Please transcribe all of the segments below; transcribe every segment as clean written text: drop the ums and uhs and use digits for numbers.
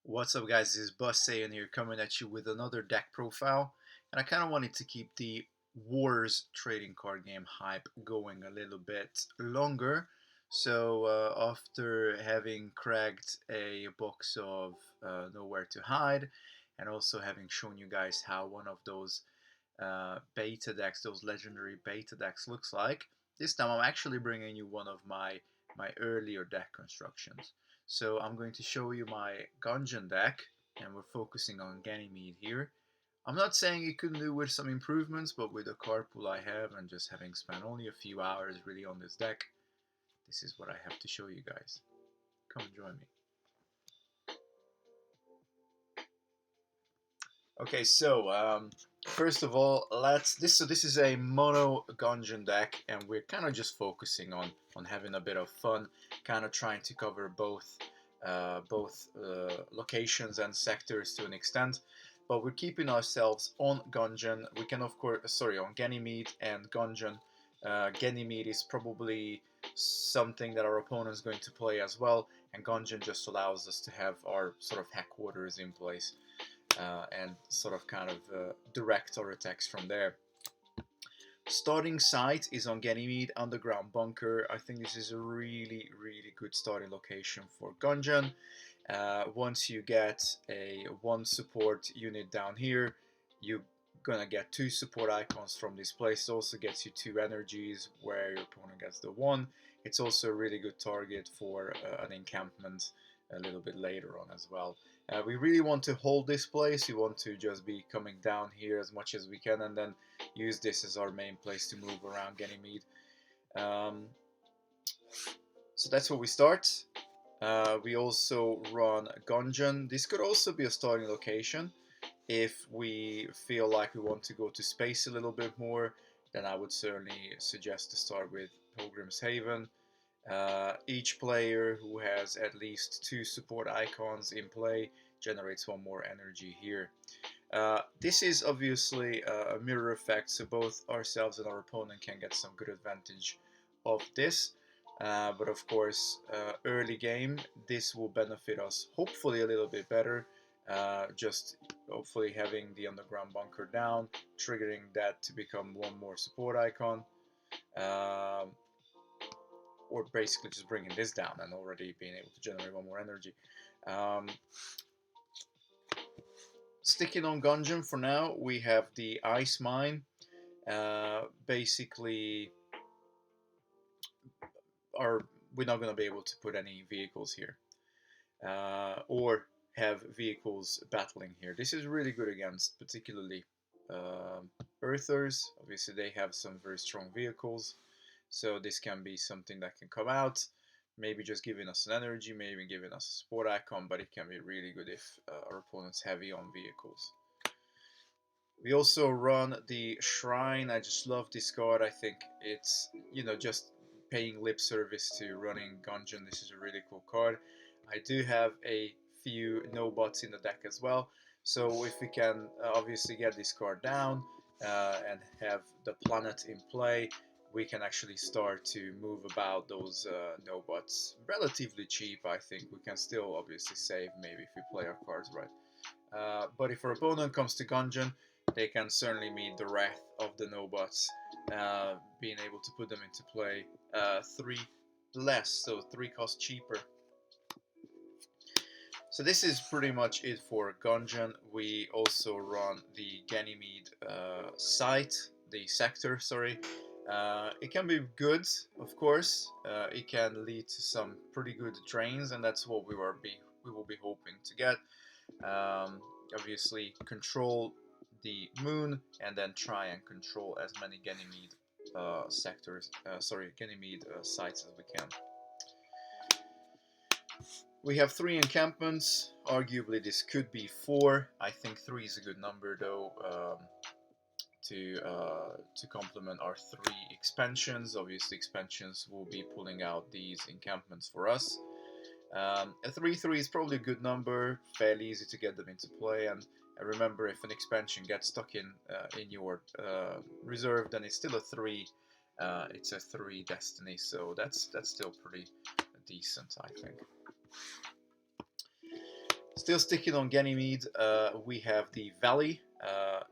What's up guys, this is Saiyan here coming at you with another deck profile, and I kind of wanted to keep the Wars trading card game hype going a little bit longer. So after having cracked a box of Nowhere to Hide, and also having shown you guys how one of those beta decks, those legendary beta decks looks like, this time I'm actually bringing you one of my earlier deck constructions. So I'm going to show you my Gongen deck, and we're focusing on Ganymede here. I'm not saying it couldn't do with some improvements, but with the card pool I have and just having spent only a few hours really on this deck, this is what I have to show you guys. Come join me. Okay, so first of all, this is a mono Gongen deck, and we're kind of just focusing on having a bit of fun, kind of trying to cover both locations and sectors to an extent, but we're keeping ourselves on Gongen. We can of course, sorry, on Ganymede and Gongen. Ganymede is probably something that our opponent is going to play as well, and Gongen just allows us to have our sort of headquarters in place. And sort of kind of direct our attacks from there. Starting site is on Ganymede Underground Bunker. I think this is a really good starting location for Gongen. Once you get a one support unit down here, you're gonna get two support icons from this place. It also gets you two energies where your opponent gets the one. It's also a really good target for an encampment a little bit later on as well. We really want to hold this place. We want to just be coming down here as much as we can, and then use this as our main place to move around Ganymede. So that's where we start. We also run Gongen. This could also be a starting location. If we feel like we want to go to space a little bit more, then I would certainly suggest to start with Pilgrim's Haven. Each player who has at least two support icons in play generates one more energy here. This is obviously a mirror effect, so both ourselves and our opponent can get some good advantage of this. But of course, early game, this will benefit us hopefully a little bit better. Just hopefully having the underground bunker down, triggering that to become one more support icon. Or basically just bringing this down and already being able to generate one more energy. Sticking on Gongen for now, we have the Ice Mine. Basically, we're not going to be able to put any vehicles here, or have vehicles battling here. This is really good against particularly Earthers. Obviously, they have some very strong vehicles. So this can be something that can come out, maybe just giving us an energy, maybe giving us a support icon, but it can be really good if our opponent's heavy on vehicles. We also run the Shrine. I just love this card. I think it's, just paying lip service to running Gongen. This is a really cool card. I do have a few no-bots in the deck as well. So if we can obviously get this card down and have the planet in play, we can actually start to move about those no-bots relatively cheap. I think we can still obviously save maybe if we play our cards right. But if our opponent comes to Gongen, they can certainly meet the wrath of the no-bots, being able to put them into play 3 less, so 3 cost cheaper. So this is pretty much it for Gongen. We also run the Ganymede site, the sector, sorry. It can be good, of course. It can lead to some pretty good drains, and that's what we will be hoping to get. Obviously, control the moon, and then try and control as many Ganymede Ganymede sites as we can. We have 3 encampments. Arguably, this could be 4. I think 3 is a good number, though, to complement our 3 expansions. Obviously, expansions will be pulling out these encampments for us. A 3-3 is probably a good number, fairly easy to get them into play, and remember, if an expansion gets stuck in your reserve, then it's still a 3. It's a 3 destiny, so that's still pretty decent, I think. Still sticking on Ganymede, we have the Valley.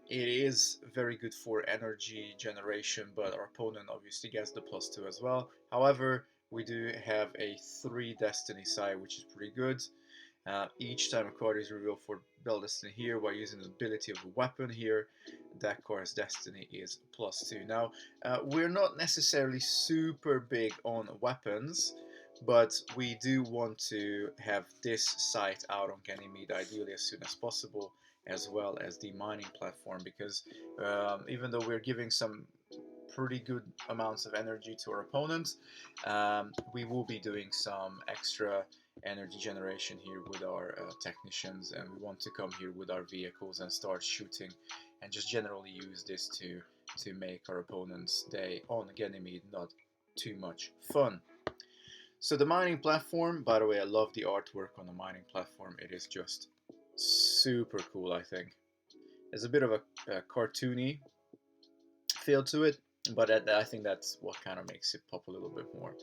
It is very good for energy generation, but our opponent obviously gets the +2 as well. However, we do have a 3 Destiny side, which is pretty good. Each time a card is revealed for Bell Destiny here, while using the ability of a weapon here, that card's Destiny is +2. Now, we're not necessarily super big on weapons, but we do want to have this site out on Ganymede ideally as soon as possible, as well as the mining platform, because even though we're giving some pretty good amounts of energy to our opponents, we will be doing some extra energy generation here with our technicians, and we want to come here with our vehicles and start shooting and just generally use this to make our opponent's day on Ganymede not too much fun. So the mining platform, by the way, I love the artwork on the mining platform. It is just super cool, I think. There's a bit of a cartoony feel to it, but I think that's what kind of makes it pop a little bit more.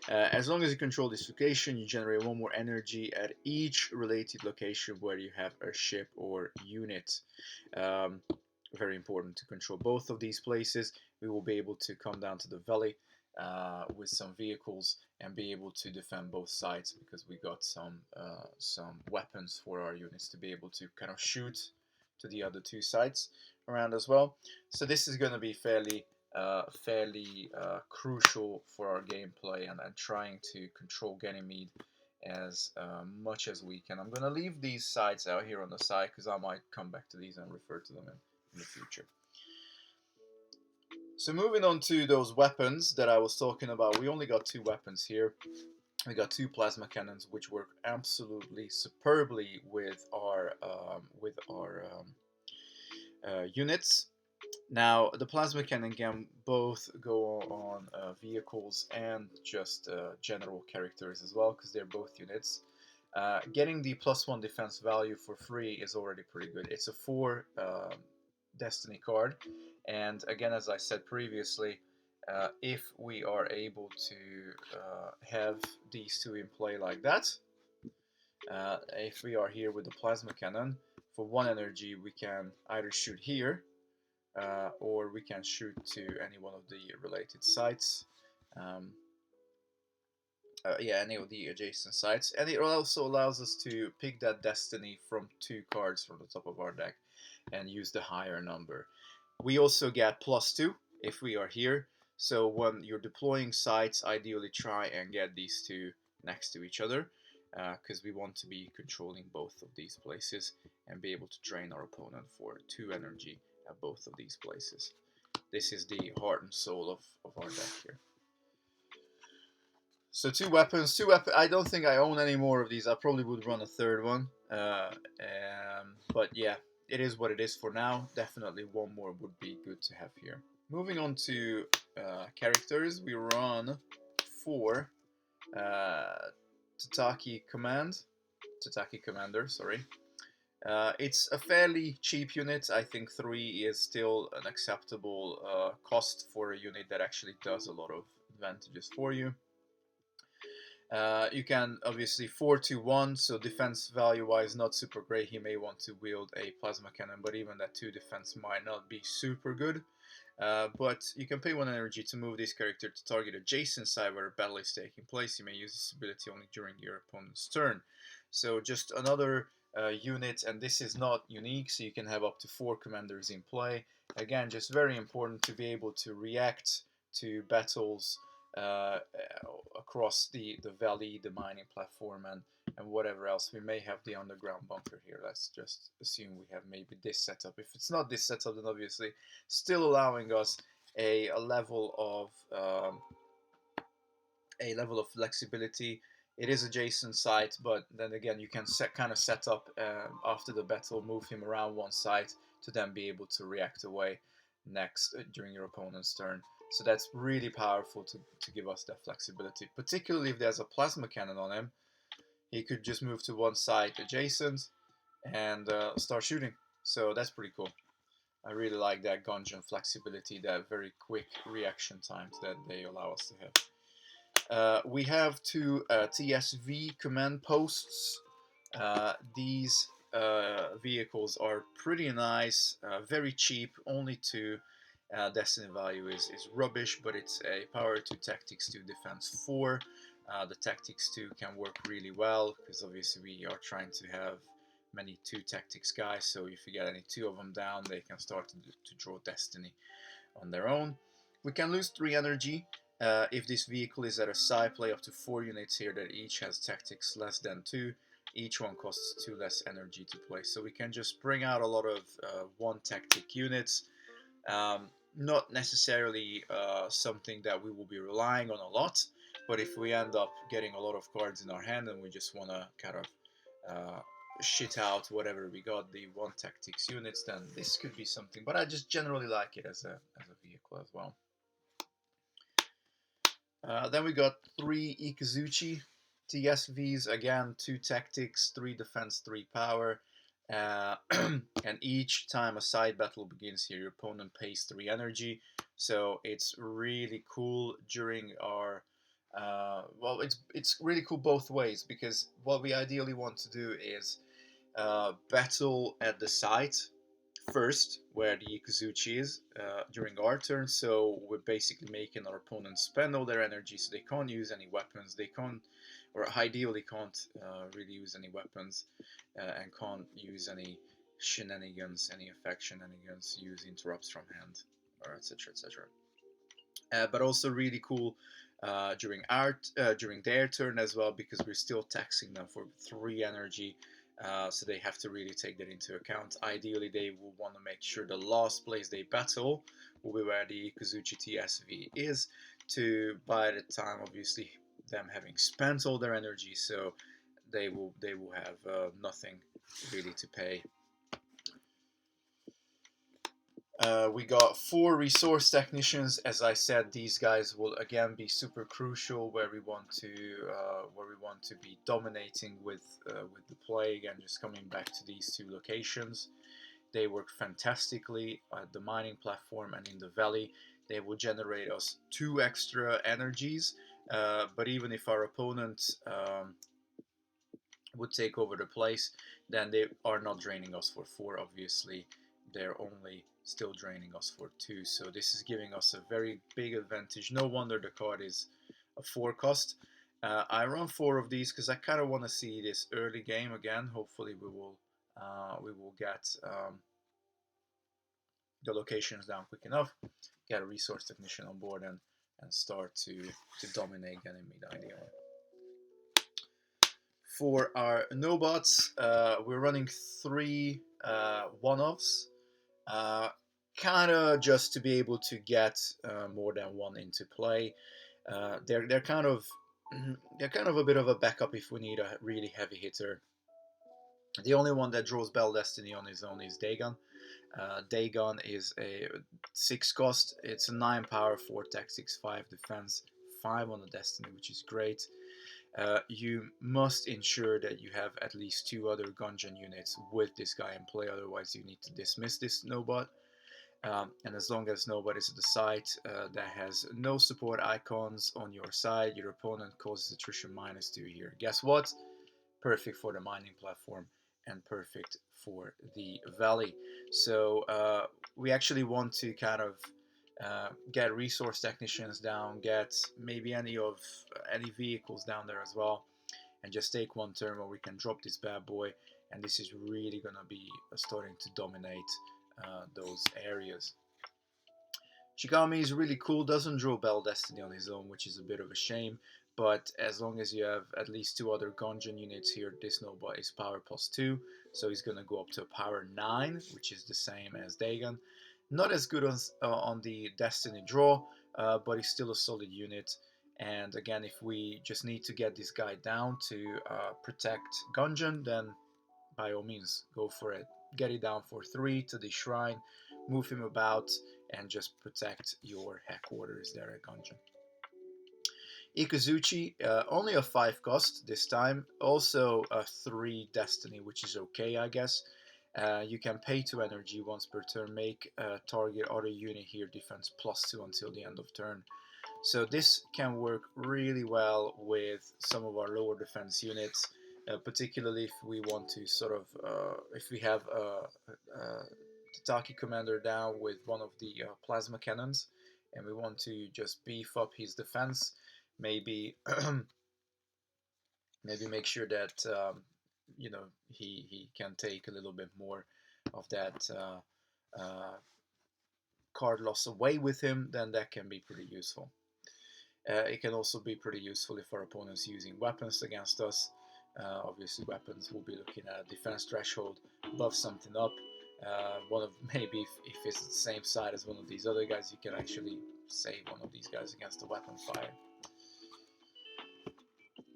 As long as you control this location, you generate 1 more energy at each related location where you have a ship or unit. Very important to control both of these places. We will be able to come down to the valley with some vehicles and be able to defend both sides, because we got some weapons for our units to be able to kind of shoot to the other 2 sides around as well. So this is going to be fairly crucial for our gameplay, and trying to control Ganymede as much as we can. I'm going to leave these sides out here on the side, because I might come back to these and refer to them in the future. So moving on to those weapons that I was talking about, we only got 2 weapons here. We got 2 plasma cannons, which work absolutely superbly with our units. Now, the plasma cannon can both go on vehicles and just general characters as well, because they're both units. Getting the +1 defense value for free is already pretty good. It's a 4 Destiny card, and again, as I said previously, if we are able to have these 2 in play like that, if we are here with the plasma cannon, for 1 energy we can either shoot here, or we can shoot to any one of the related sites. Yeah, any of the adjacent sites. And it also allows us to pick that Destiny from 2 cards from the top of our deck and use the higher number. We also get +2 if we are here. So when you're deploying sites, ideally try and get these 2 next to each other, because we want to be controlling both of these places and be able to drain our opponent for 2 energy at both of these places. This is the heart and soul of our deck here. So 2 weapons. I don't think I own any more of these. I probably would run a 3rd one. But yeah, it is what it is for now. Definitely 1 more would be good to have here. Moving on to characters, we run 4 Tataki Commander, sorry. It's a fairly cheap unit. I think 3 is still an acceptable cost for a unit that actually does a lot of advantages for you. You can obviously 4-2-1, so defense value wise not super great. He may want to wield a plasma cannon, but even that 2 defense might not be super good. But you can pay 1 energy to move this character to target adjacent side where a battle is taking place. You may use this ability only during your opponent's turn. So just another unit, and this is not unique, so you can have up to 4 commanders in play. Again, just very important to be able to react to battles across the valley, the mining platform, and whatever else. We may have the underground bunker here. Let's just assume we have maybe this setup. If it's not this setup, then obviously still allowing us a level of flexibility. It is adjacent site, but then again, you can kind of set up after the battle, move him around one side to then be able to react away next during your opponent's turn. So that's really powerful to give us that flexibility, particularly if there's a plasma cannon on him. He could just move to one side adjacent and start shooting. So that's pretty cool. I really like that Gongen flexibility, that very quick reaction times that they allow us to have. We have 2 TSV command posts. These vehicles are pretty nice, very cheap, only 2. Destiny value is rubbish, but it's a power 2, tactics 2, defense 4. The tactics 2 can work really well because obviously we are trying to have many 2 tactics guys, so if you get any 2 of them down, they can start to draw destiny on their own. We can lose 3 energy if this vehicle is at a psi, play up to 4 units here that each has tactics less than 2. Each one costs 2 less energy to play. So we can just bring out a lot of 1 tactic units. Not necessarily something that we will be relying on a lot, but if we end up getting a lot of cards in our hand and we just want to kind of shit out whatever we got, the 1 tactics units, then this could be something. But I just generally like it as a vehicle as well. Then we got 3 Ikazuchi TSVs, again 2 tactics, 3 defense, 3 power. And each time a side battle begins here, your opponent pays 3 energy. So it's really cool during our well, it's really cool both ways, because what we ideally want to do is battle at the site first, where the Ikuzuchi is, during our turn. So we're basically making our opponents spend all their energy, so they can't use any weapons. They can't, or ideally can't really use any weapons, and can't use any shenanigans, any effect shenanigans, use interrupts from hand, or etc. etc. But also really cool during their turn as well, because we're still taxing them for 3 energy. So they have to really take that into account. Ideally, they will want to make sure the last place they battle will be where the Ikuzuchi TSV is, to by the time obviously them having spent all their energy, so they will have nothing really to pay. We got 4 resource technicians. As I said, these guys will again be super crucial where we want to be dominating with the plague, and just coming back to these 2 locations. They work fantastically at the mining platform and in the valley. They will generate us 2 extra energies. But even if our opponent would take over the place, then they are not draining us for 4, obviously. They're only still draining us for 2, so this is giving us a very big advantage. No wonder the card is a 4 cost. I run 4 of these because I kind of want to see this early game again. Hopefully we will get the locations down quick enough, get a resource technician on board, and start to dominate Ganymede ideally. For our no-bots, we're running 3 one-offs, kind of just to be able to get more than 1 into play. They're kind of a bit of a backup if we need a really heavy hitter. The only one that draws Bell Destiny on his own is Dagon. Dagon is a 6 cost. It's a 9 power, 4 tactics, 5 defense, 5 on the Destiny, which is great. You must ensure that you have at least 2 other Gongen units with this guy in play, otherwise you need to dismiss this Nobot. And as long as nobody's at the site that has no support icons on your side, your opponent causes attrition -2 here. Guess what? Perfect for the mining platform and perfect for the valley. So we actually want to kind of get resource technicians down, get maybe any vehicles down there as well, and just take 1 turn where we can drop this bad boy, and this is really gonna be starting to dominate those areas. Shigami is really cool, doesn't draw Bell Destiny on his own, which is a bit of a shame, but as long as you have at least 2 other Gongen units here, this Nobot is power +2, so he's gonna go up to a power 9, which is the same as Dagon. Not as good on the Destiny draw, but he's still a solid unit. And again, if we just need to get this guy down to protect Gongen, then by all means, go for it. Get it down for 3 to the shrine, move him about, and just protect your headquarters there at Gongen. Ikuzuchi, only a 5 cost this time, also a 3 destiny, which is okay, I guess. You can pay 2 energy once per turn, make target other unit here defense +2 until the end of turn. So this can work really well with some of our lower defense units. particularly if we want to sort of, if we have Tataki Commander down with one of the plasma cannons, and we want to just beef up his defense, maybe maybe make sure that you know, he can take a little bit more of that card loss away with him, then that can be pretty useful. It can also be pretty useful if our opponent's using weapons against us. Obviously, weapons will be looking at a defense threshold, buff something up. One of maybe if it's the same side as one of these other guys, you can actually save one of these guys against the weapon fire.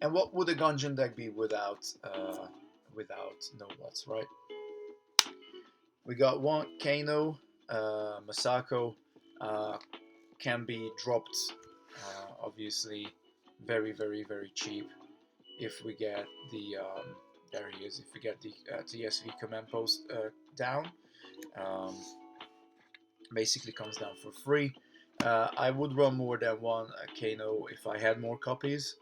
And what would a Gongen deck be without no what's, right? We got one Kano, Masako, can be dropped, obviously, very cheap if we get the there he is. If we get the TSV command post down, basically comes down for free. I would run more than one Kano if I had more copies.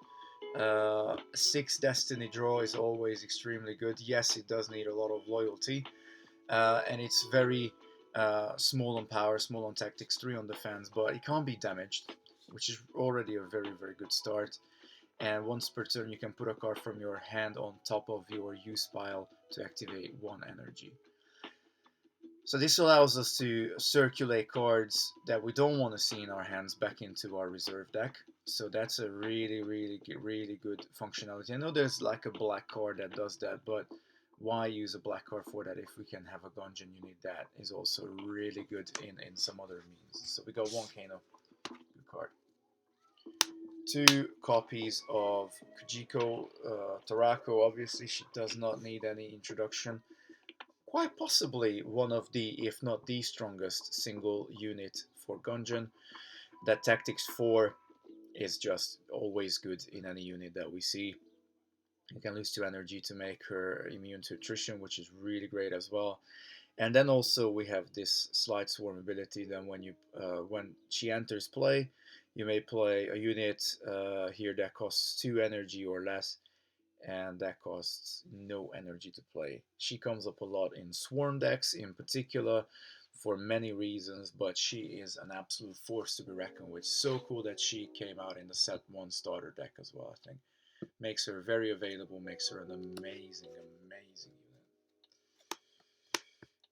6 Destiny Draw is always extremely good. Yes, it does need a lot of loyalty, and it's very small on power, small on tactics, 3 on defense, but it can't be damaged, which is already a very good start. And once per turn, you can put a card from your hand on top of your use pile to activate 1 energy. So this allows us to circulate cards that we don't want to see in our hands back into our reserve deck. So that's a really good functionality. I know there's like a black card that does that, but why use a black card for that if we can have a Gongen unit that is also really good in some other means. So we got 1 Kano, good card. 2 copies of Kujiko Tarako. Obviously, she does not need any introduction. Quite possibly one of the, if not the strongest single unit for Gongen. That Tactics 4 is just always good in any unit that we see. You can lose 2 energy to make her immune to attrition, which is really great as well. And then also we have this Slide Swarm ability. Then when she enters play, you may play a unit here that costs 2 energy or less, and that costs no energy to play. She comes up a lot in Swarm decks in particular for many reasons, but she is an absolute force to be reckoned with. So cool that she came out in the set 1 starter deck as well, I think. Makes her very available, makes her an amazing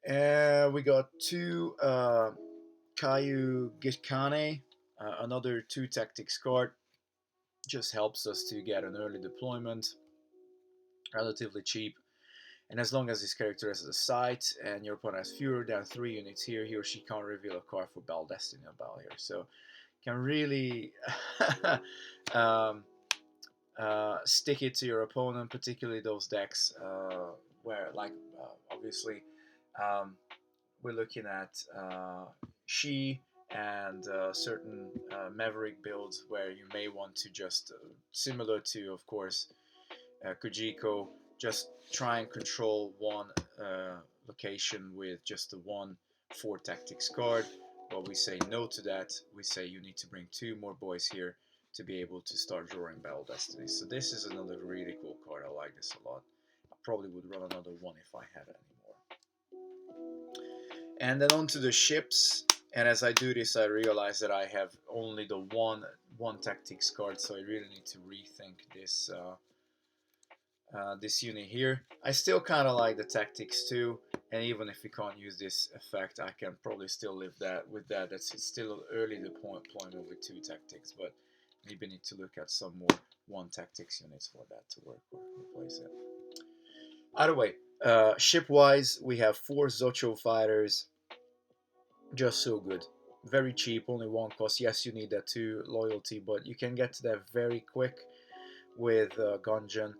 unit. We got 2 Kayu Gikane, another 2 tactics card. Just helps us to get an early deployment, relatively cheap. And as long as this character has a sight and your opponent has fewer than 3 units here, he or she can't reveal a card for Battle Destiny or Battle here. So can really stick it to your opponent, particularly those decks where, like, obviously, we're looking at She and certain Maverick builds where you may want to just, similar to, of course, Kujiko, just try and control 1 location with just the 1 4 tactics card. But we say no to that. We say you need to bring 2 more boys here to be able to start drawing Battle Destiny. So this is another really cool card. I like this a lot. I probably would run another one if I had any more. And then on to the ships. And as I do this, I realize that I have only the one tactics card, so I really need to rethink this this unit here. I still kind of like the tactics too, and even if we can't use this effect, I can probably still live with that. That's still early deployment with 2 tactics, but maybe need to look at some more 1 tactics units for that to work or replace it. Either way, ship-wise, we have 4 Zocho fighters. Just so good. Very cheap, only 1 cost. Yes, you need that 2 loyalty, but you can get to that very quick with Gongen.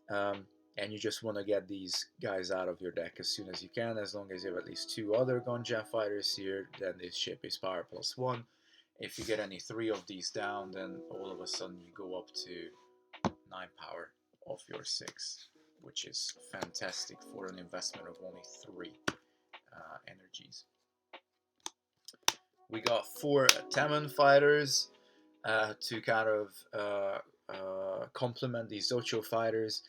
And you just want to get these guys out of your deck as soon as you can. As long as you have at least 2 other Gongen fighters here, then this ship is power +1. If you get any 3 of these down, then all of a sudden you go up to 9 power off your 6, which is fantastic for an investment of only 3 energies. We got 4 Taman fighters to kind of complement these Zocho fighters.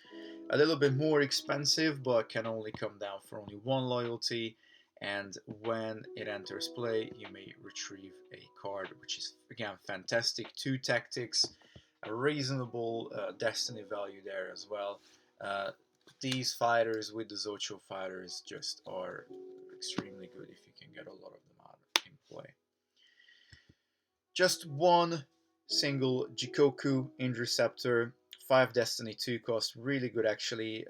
A little bit more expensive, but can only come down for only one loyalty. And when it enters play, you may retrieve a card, which is again fantastic. 2 tactics, a reasonable destiny value there as well. Uh, these fighters with the Zocho fighters just are extremely good if you can get a lot of them out in play. Just one single Jikoku Interceptor, 5 Destiny 2 cost, really good actually.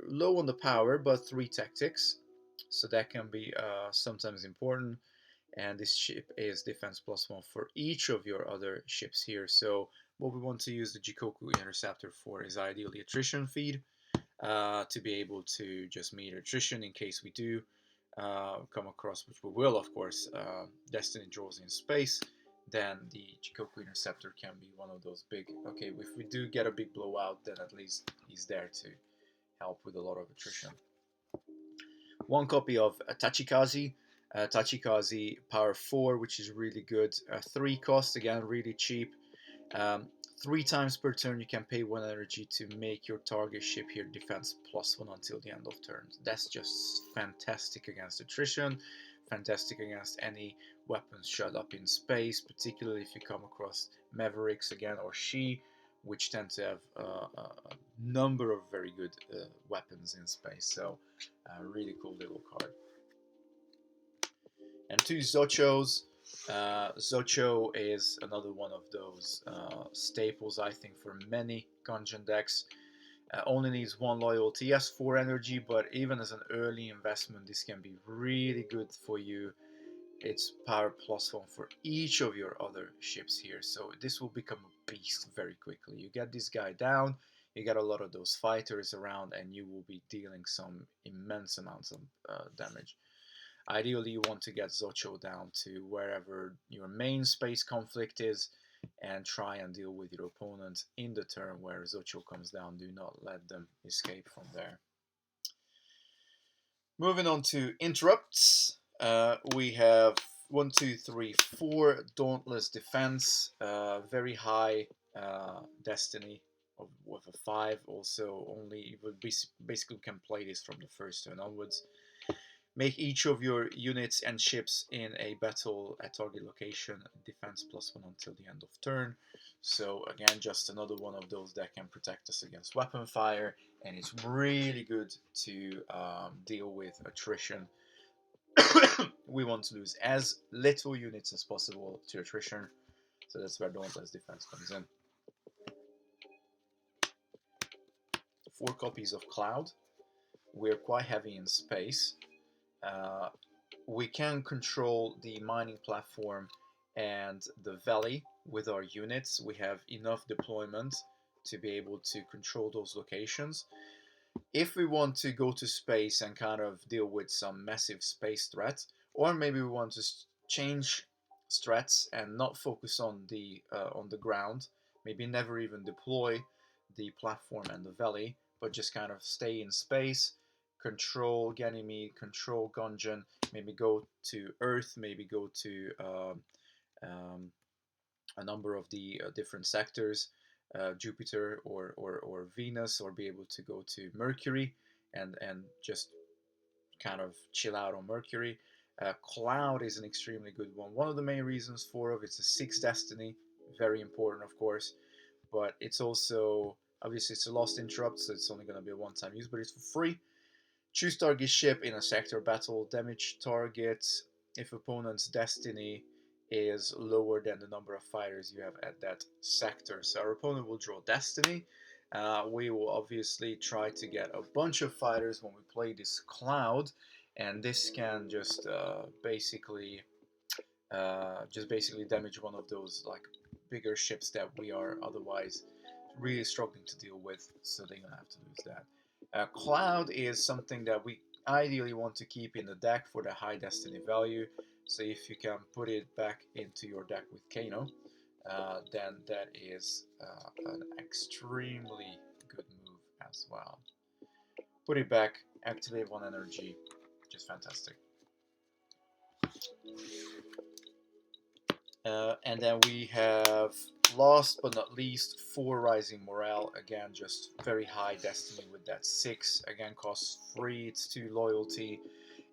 Low on the power, but 3 tactics, so that can be sometimes important. And this ship is defense +1 for each of your other ships here. So what we want to use the Jikoku Interceptor for is ideally attrition feed, to be able to just meet attrition in case we do come across, which we will of course, Destiny draws in space. Then the Jikoku Interceptor can be one of those big, okay, if we do get a big blowout, then at least he's there to help with a lot of attrition. 1 copy of Tachikaze. Tachikaze power 4, which is really good. 3 cost, again, really cheap. 3 times per turn you can pay 1 energy to make your target ship here defense +1 until the end of turn. That's just fantastic against attrition, fantastic against any weapons shut up in space, particularly if you come across Mavericks again or She, which tend to have a number of very good weapons in space. So really cool little card. And 2 Zochos. Zocho is another one of those staples, I think, for many Gongen decks. Only needs 1 loyalty. Yes, 4 energy, but even as an early investment, this can be really good for you. It's power +1 for each of your other ships here, so this will become a beast very quickly. You get this guy down, you get a lot of those fighters around, and you will be dealing some immense amounts of damage. Ideally, you want to get Zocho down to wherever your main space conflict is and try and deal with your opponent in the turn where Zocho comes down. Do not let them escape from there. Moving on to interrupts, we have 1, 2, 3, 4 Dauntless Defense, very high destiny with a 5. Also, only you basically can play this from the first turn onwards. Make each of your units and ships in a battle at target location defense +1 until the end of turn. So again, just another one of those that can protect us against weapon fire, and it's really good to deal with attrition. We want to lose as little units as possible to attrition, so that's where Dauntless Defense comes in. 4 copies of Cloud. We're quite heavy in space. We can control the mining platform and the valley with our units. We have enough deployment to be able to control those locations. If we want to go to space and kind of deal with some massive space threat, or maybe we want to change strats and not focus on the ground, maybe never even deploy the platform and the valley, but just kind of stay in space, control Ganymede, control Gongen, maybe go to Earth, maybe go to a number of the different sectors, Jupiter or Venus, or be able to go to Mercury and just kind of chill out on Mercury. Cloud is an extremely good one. One of the main reasons for it, it's a 6 destiny, very important of course, but it's also, obviously it's a lost interrupt, so it's only going to be a one-time use, but it's for free. Choose target ship in a sector battle, damage targets if opponent's destiny is lower than the number of fighters you have at that sector. So our opponent will draw destiny. We will obviously try to get a bunch of fighters when we play this Cloud, and this can just basically damage one of those like bigger ships that we are otherwise really struggling to deal with, so they're gonna have to lose that. Cloud is something that we ideally want to keep in the deck for the high destiny value. So if you can put it back into your deck with Kano, then that is an extremely good move as well. Put it back, activate 1 energy, just fantastic. And then we have, last but not least, 4 Rising Morale. Again, just very high Destiny with that 6. Again, costs 3, it's 2 loyalty.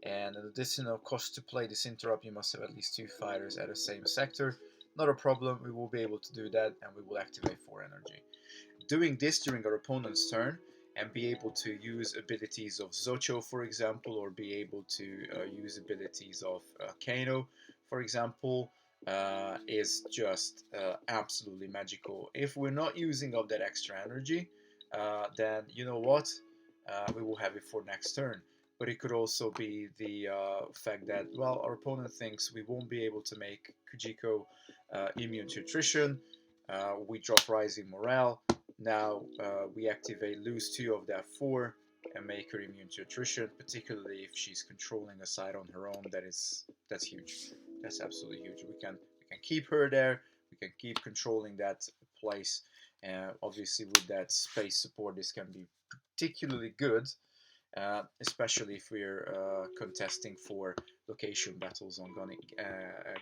And an additional cost to play this interrupt, you must have at least 2 fighters at the same sector. Not a problem, we will be able to do that, and we will activate 4 energy. Doing this during our opponent's turn and be able to use abilities of Zocho, for example, or be able to use abilities of Kano, for example, is just absolutely magical. If we're not using up that extra energy, then you know what? We will have it for next turn. But it could also be the fact that, well, our opponent thinks we won't be able to make Kujiko immune to attrition. We drop Rising Morale. Now we activate lose 2 of that 4 and make her immune to attrition, particularly if she's controlling a side on her own. That's huge. That's absolutely huge. We can keep her there. We can keep controlling that place. Obviously, with that space support, this can be particularly good, especially if we're contesting for location battles on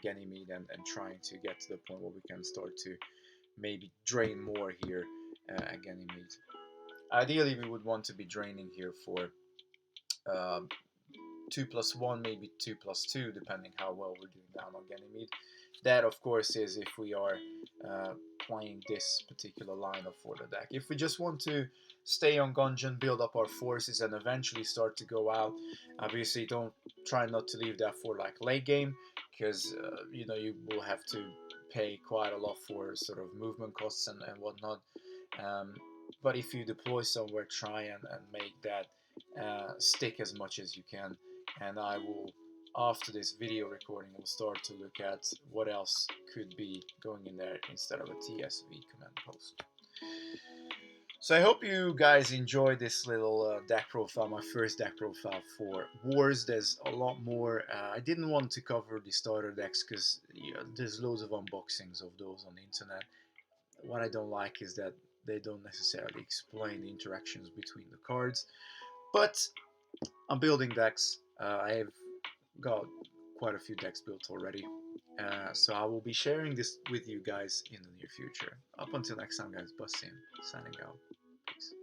Ganymede and trying to get to the point where we can start to maybe drain more here at Ganymede. Ideally, we would want to be draining here for uh, 2+1, maybe 2+2, depending how well we're doing down on Ganymede. That, of course, is if we are playing this particular lineup for the deck. If we just want to stay on Gongen, build up our forces, and eventually start to go out, obviously don't try not to leave that for like late game, because you know, you will have to pay quite a lot for sort of movement costs and whatnot. But if you deploy somewhere, try and make that stick as much as you can. And I will, after this video recording, will start to look at what else could be going in there instead of a TSV command post. So I hope you guys enjoyed this little deck profile, my first deck profile for Wars. There's a lot more. I didn't want to cover the starter decks because there's loads of unboxings of those on the internet. What I don't like is that they don't necessarily explain the interactions between the cards. But I'm building decks. I have got quite a few decks built already. So I will be sharing this with you guys in the near future. Up until next time, guys, Bussin, signing out. Peace.